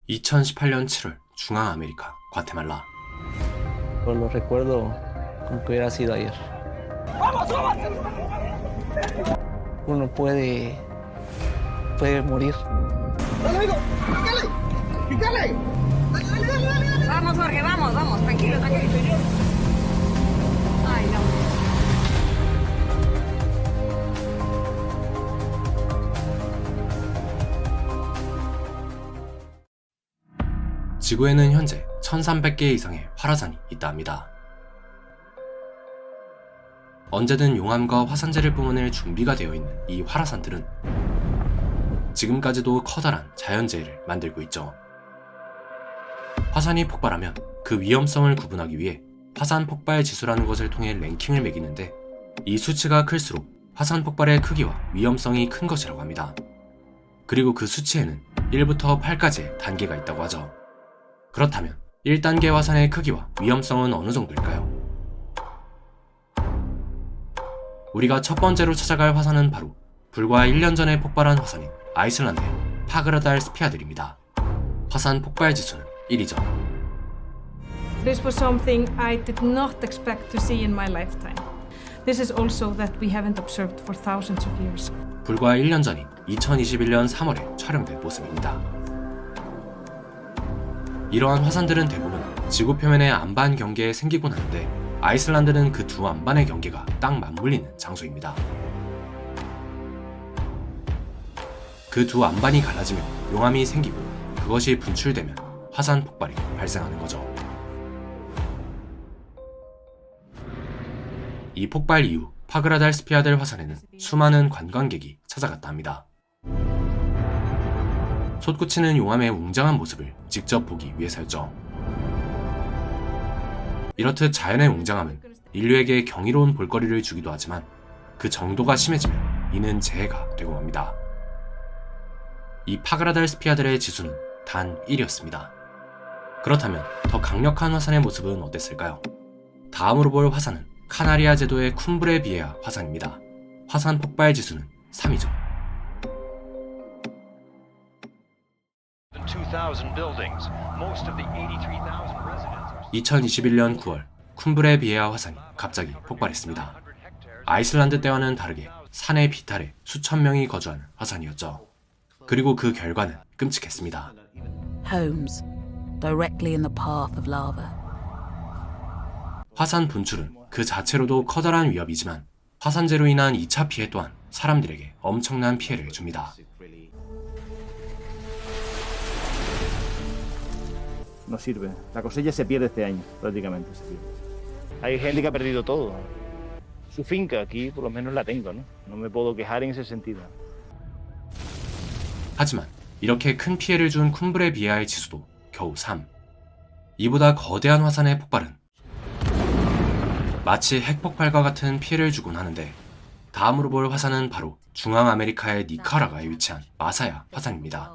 2018년 7월 중앙아메리카 과테말라. Pues lo recuerdo como que hubiera sido ayer. Uno puede morir. Vamos, Jorge, vamos, tranquilo. Ay, no. 지구에는 현재 1300개 이상의 활화산이 있다 합니다. 언제든 용암과 화산재를 뿜어낼 준비가 되어 있는 이 활화산들은 지금까지도 커다란 자연재해를 만들고 있죠. 화산이 폭발하면 그 위험성을 구분하기 위해 화산 폭발 지수라는 것을 통해 랭킹을 매기는데, 이 수치가 클수록 화산 폭발의 크기와 위험성이 큰 것이라고 합니다. 그리고 그 수치에는 1부터 8까지의 단계가 있다고 하죠. 그렇다면 1단계 화산의 크기와 위험성은 어느 정도일까요? 우리가 첫 번째로 찾아갈 화산은 바로 불과 1년 전에 폭발한 화산인 아이슬란드의 파그라달 스피아들입니다. 화산 폭발 지수는 1이죠. This was something I did not expect to see in my lifetime. This is also that we haven't observed for thousands of years. 불과 1년 전인 2021년 3월에 촬영된 모습입니다. 이러한 화산들은 대부분 지구 표면의 안반 경계에 생기곤 하는데, 아이슬란드는 그 두 안반의 경계가 딱 맞물리는 장소입니다. 그 두 안반이 갈라지며 용암이 생기고 그것이 분출되면 화산 폭발이 발생하는 거죠. 이 폭발 이후 파그라달 스피아델 화산에는 수많은 관광객이 찾아갔다 합니다. 솟구치는 용암의 웅장한 모습을 직접 보기 위해서였죠. 이렇듯 자연의 웅장함은 인류에게 경이로운 볼거리를 주기도 하지만, 그 정도가 심해지면 이는 재해가 되고 맙니다. 이 파그라달 스피아델의 지수는 단 1이었습니다. 그렇다면 더 강력한 화산의 모습은 어땠을까요? 다음으로 볼 화산은 카나리아 제도의 쿰브레 비에아 화산입니다. 화산 폭발 지수는 3이죠. 2021년 9월 쿰브레 비에아 화산이 갑자기 폭발했습니다. 아이슬란드 때와는 다르게 산의 비탈에 수천 명이 거주하는 화산이었죠. 그리고 그 결과는 끔찍했습니다. Homes directly in the path of lava. 화산 분출은 그 자체로도 커다란 위협이지만, 화산재로 인한 2차 피해 또한 사람들에게 엄청난 피해를 줍니다. No sirve. La cosecha se pierde este año, prácticamente se pierde. Hay gente que ha perdido todo. Su finca aquí, por lo menos la tengo, ¿no? No me puedo quejar en ese sentido. 하지만 이렇게 큰 피해를 준 쿰브레 비에아의 지수도 겨우 3. 이보다 거대한 화산의 폭발은 마치 핵폭발과 같은 피해를 주곤 하는데, 다음으로 볼 화산은 바로 중앙아메리카의 니카라과에 위치한 마사야 화산입니다.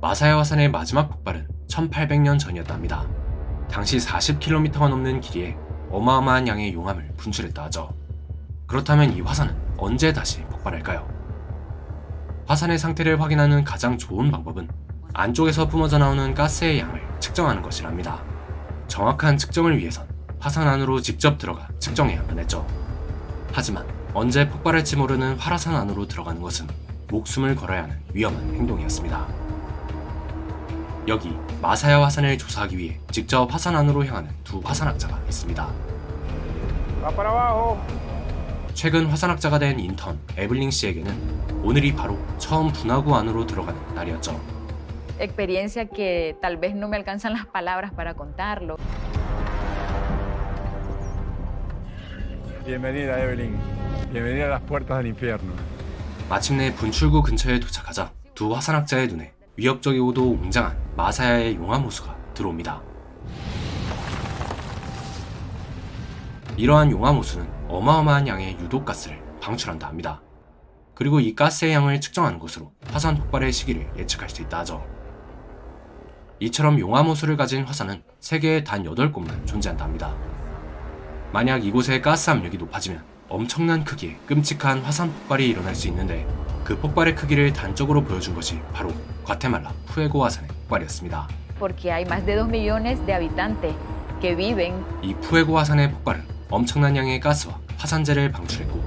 마사야 화산의 마지막 폭발은 1800년 전이었답니다. 당시 40km가 넘는 길이에 어마어마한 양의 용암을 분출했다 하죠. 그렇다면 이 화산은 언제 다시 폭발할까요? 화산의 상태를 확인하는 가장 좋은 방법은 안쪽에서 뿜어져 나오는 가스의 양을 측정하는 것이랍니다. 정확한 측정을 위해선 화산 안으로 직접 들어가 측정해야만 했죠. 하지만 언제 폭발할지 모르는 활화산 안으로 들어가는 것은 목숨을 걸어야 하는 위험한 행동이었습니다. 여기 마사야 화산을 조사하기 위해 직접 화산 안으로 향하는 두 화산학자가 있습니다. 최근 화산학자가 된 인턴 에블링 씨에게는 오늘이 바로 처음 분화구 안으로 들어가는 날이었죠. Experiencia que tal vez no me alcanzan las palabras para contarlo. Bienvenida, Evelyn. Bienvenida a las puertas del infierno. 마침내 분출구 근처에 도착하자 두 화산학자의 눈에 위협적이고도 웅장한 마사야의 용암 호수가 들어옵니다. 이러한 용암 호수는 어마어마한 양의 유독가스를 방출한다 합니다. 그리고 이 가스의 양을 측정하는 것으로 화산 폭발의 시기를 예측할 수 있다 하죠. 이처럼 용암 호수를 가진 화산은 세계에 단 8곳만 존재한다 합니다. 만약 이곳의 가스 압력이 높아지면 엄청난 크기의 끔찍한 화산 폭발이 일어날 수 있는데, 그 폭발의 크기를 단적으로 보여준 것이 바로 과테말라 푸에고 화산의 폭발이었습니다. Porque hay más de 2 millones de habitantes que viven. 이 푸에고 화산의 폭발은 엄청난 양의 가스와 화산재를 방출했고,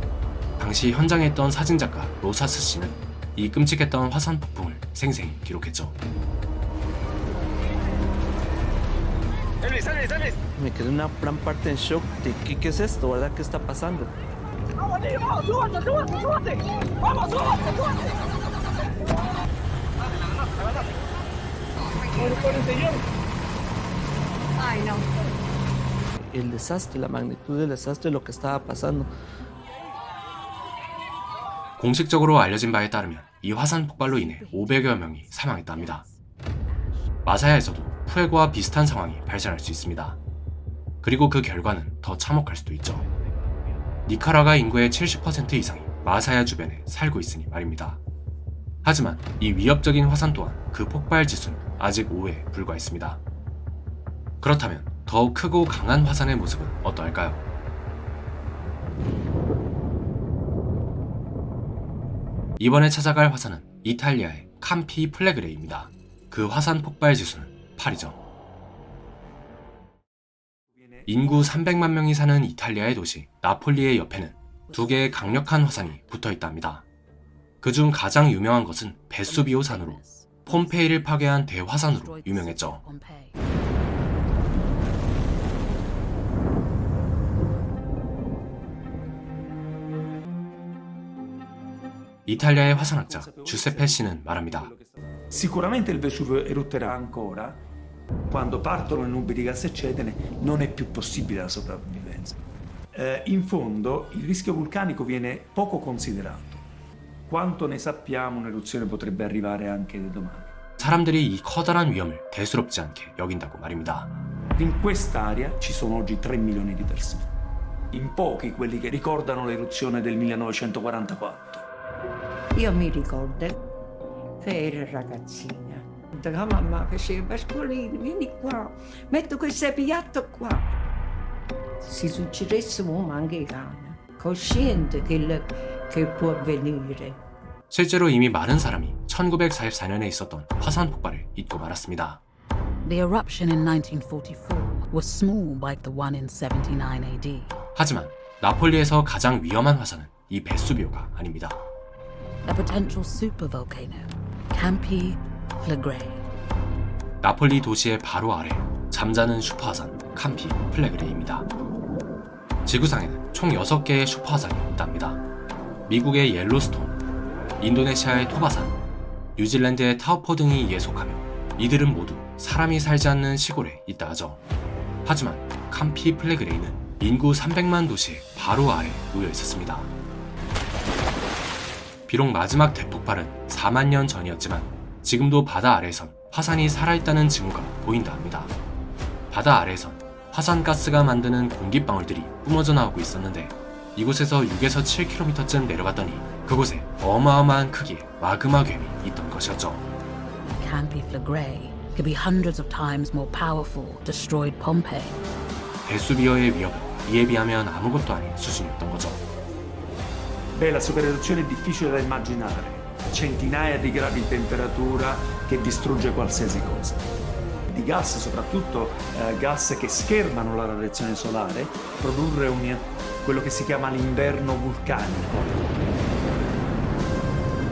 당시 현장에 있던 사진작가 로사스 씨는 이 끔찍했던 화산 폭풍을 생생히 기록했죠. Me quedé una gran parte en shock de ¿qué es esto, verdad? ¿Qué está pasando? Ay, no. El desastre, la magnitud del desastre, lo que estaba pasando. 공식적으로 알려진 바에 따르면 이 화산 폭발로 인해 500여 명이 사망했다 합니다. 마사야에서도 푸에고와 비슷한 상황이 발생할 수 있습니다. 그리고 그 결과는 더 참혹할 수도 있죠. 니카라과 인구의 70% 이상이 마사야 주변에 살고 있으니 말입니다. 하지만 이 위협적인 화산 또한 그 폭발 지수는 아직 5에 불과했습니다. 그렇다면 더욱 크고 강한 화산의 모습은 어떠할까요? 이번에 찾아갈 화산은 이탈리아의 캄피 플레그레이입니다. 그 화산 폭발 지수는 8이죠. 인구 300만 명이 사는 이탈리아의 도시 나폴리의 옆에는 두 개의 강력한 화산이 붙어있다 합니다. 그중 가장 유명한 것은 베수비오 산으로 폼페이를 파괴한 대화산으로 유명했죠. 이탈리아의 화산학자 주세페 씨는 말합니다. Sicuramente il Vesuvio erutterà ancora. Quando partono le nubi di gas e cedene non è più possibile la sopravvivenza. In fondo il rischio vulcanico viene poco considerato. Quanto ne sappiamo, un'eruzione potrebbe arrivare anche domani. 사람들이 이 커다란 위험을 대수롭지 않게 여긴다고 말입니다. In quest'area ci sono oggi 3 milioni di persone. In pochi quelli che ricordano l'eruzione del 1944. Io mi ricordo che ero ragazzina. La mamma faceva Pasqualino, vieni qua, metto questo piatto qua. Se succedesse un anche cane, cosciente che può avvenire. 실제로 이미 많은 사람이 1944년에 있었던 화산 폭발을 잊고 말았습니다. The eruption in 1944 was small like the one in 79 AD. 하지만 나폴리에서 가장 위험한 화산은 이 베수비오가 아닙니다. A potential supervolcano, Campi Flegrei. 나폴리 도시의 바로 아래 잠자는 슈퍼화산 캄피 플레그레이입니다. 지구상에는 총 6개의 슈퍼화산이 있답니다. 미국의 옐로스톤, 인도네시아의 토바산, 뉴질랜드의 타우포 등이 이에 속하며 이들은 모두 사람이 살지 않는 시골에 있다 하죠. 하지만 캄피 플레그레이는 인구 300만 도시의 바로 아래 놓여 있었습니다. 비록 마지막 대폭발은 4만 년 전이었지만 지금도 바다 아래에선 화산이 살아있다는 징후가 보인다 합니다. 바다 아래에선 화산가스가 만드는 공기방울들이 뿜어져 나오고 있었는데 이곳에서 6에서 7km쯤 내려갔더니 그곳에 어마어마한 크기의 마그마 궤이 있던 것이었죠. Campi Flegrei could be hundreds of times more powerful, destroyed Pompeii. 베수비오의 위협은 이에 비하면 아무것도 아닌 수준이었던 거죠. Beh, la supereruzione è difficile da immaginare. Centinaia di gradi di temperatura che distrugge qualsiasi cosa. Di gas, soprattutto gas che schermano la radiazione solare, produrre quello che si chiama l'inverno vulcanico.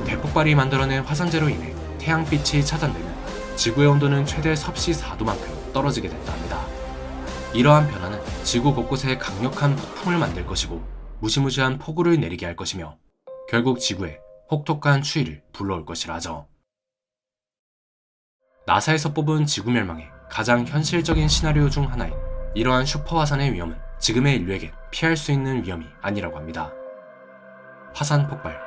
대폭발이 만들어낸 화산재로 인해 태양빛이 차단되면 지구의 온도는 최대 섭씨 4도만큼 떨어지게 된다 합니다. 이러한 변화는 지구 곳곳에 강력한 폭풍을 만들 것이고 무시무시한 폭우를 내리게 할 것이며 결국 지구에 혹독한 추위를 불러올 것이라 하죠. 나사에서 뽑은 지구 멸망의 가장 현실적인 시나리오 중 하나인 이러한 슈퍼화산의 위험은 지금의 인류에게 피할 수 있는 위험이 아니라고 합니다. 화산 폭발.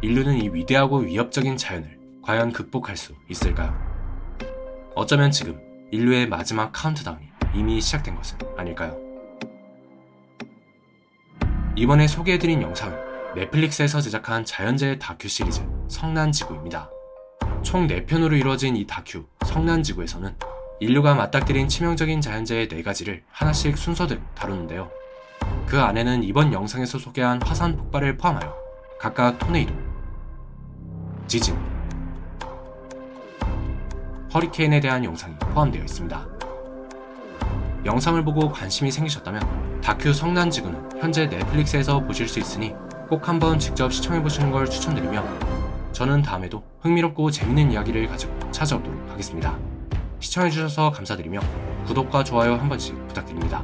인류는 이 위대하고 위협적인 자연을 과연 극복할 수 있을까요? 어쩌면 지금 인류의 마지막 카운트다운이 이미 시작된 것은 아닐까요? 이번에 소개해드린 영상은 넷플릭스에서 제작한 자연재해 다큐 시리즈 성난지구입니다. 총 4편으로 이루어진 이 다큐 성난지구에서는 인류가 맞닥뜨린 치명적인 자연재해 4가지를 하나씩 순서대로 다루는데요. 그 안에는 이번 영상에서 소개한 화산 폭발을 포함하여 각각 토네이도, 지진, 허리케인에 대한 영상이 포함되어 있습니다. 영상을 보고 관심이 생기셨다면 다큐 성난지구는 현재 넷플릭스에서 보실 수 있으니 꼭 한번 직접 시청해보시는 걸 추천드리며 저는 다음에도 흥미롭고 재밌는 이야기를 가지고 찾아오도록 하겠습니다. 시청해주셔서 감사드리며 구독과 좋아요 한 번씩 부탁드립니다.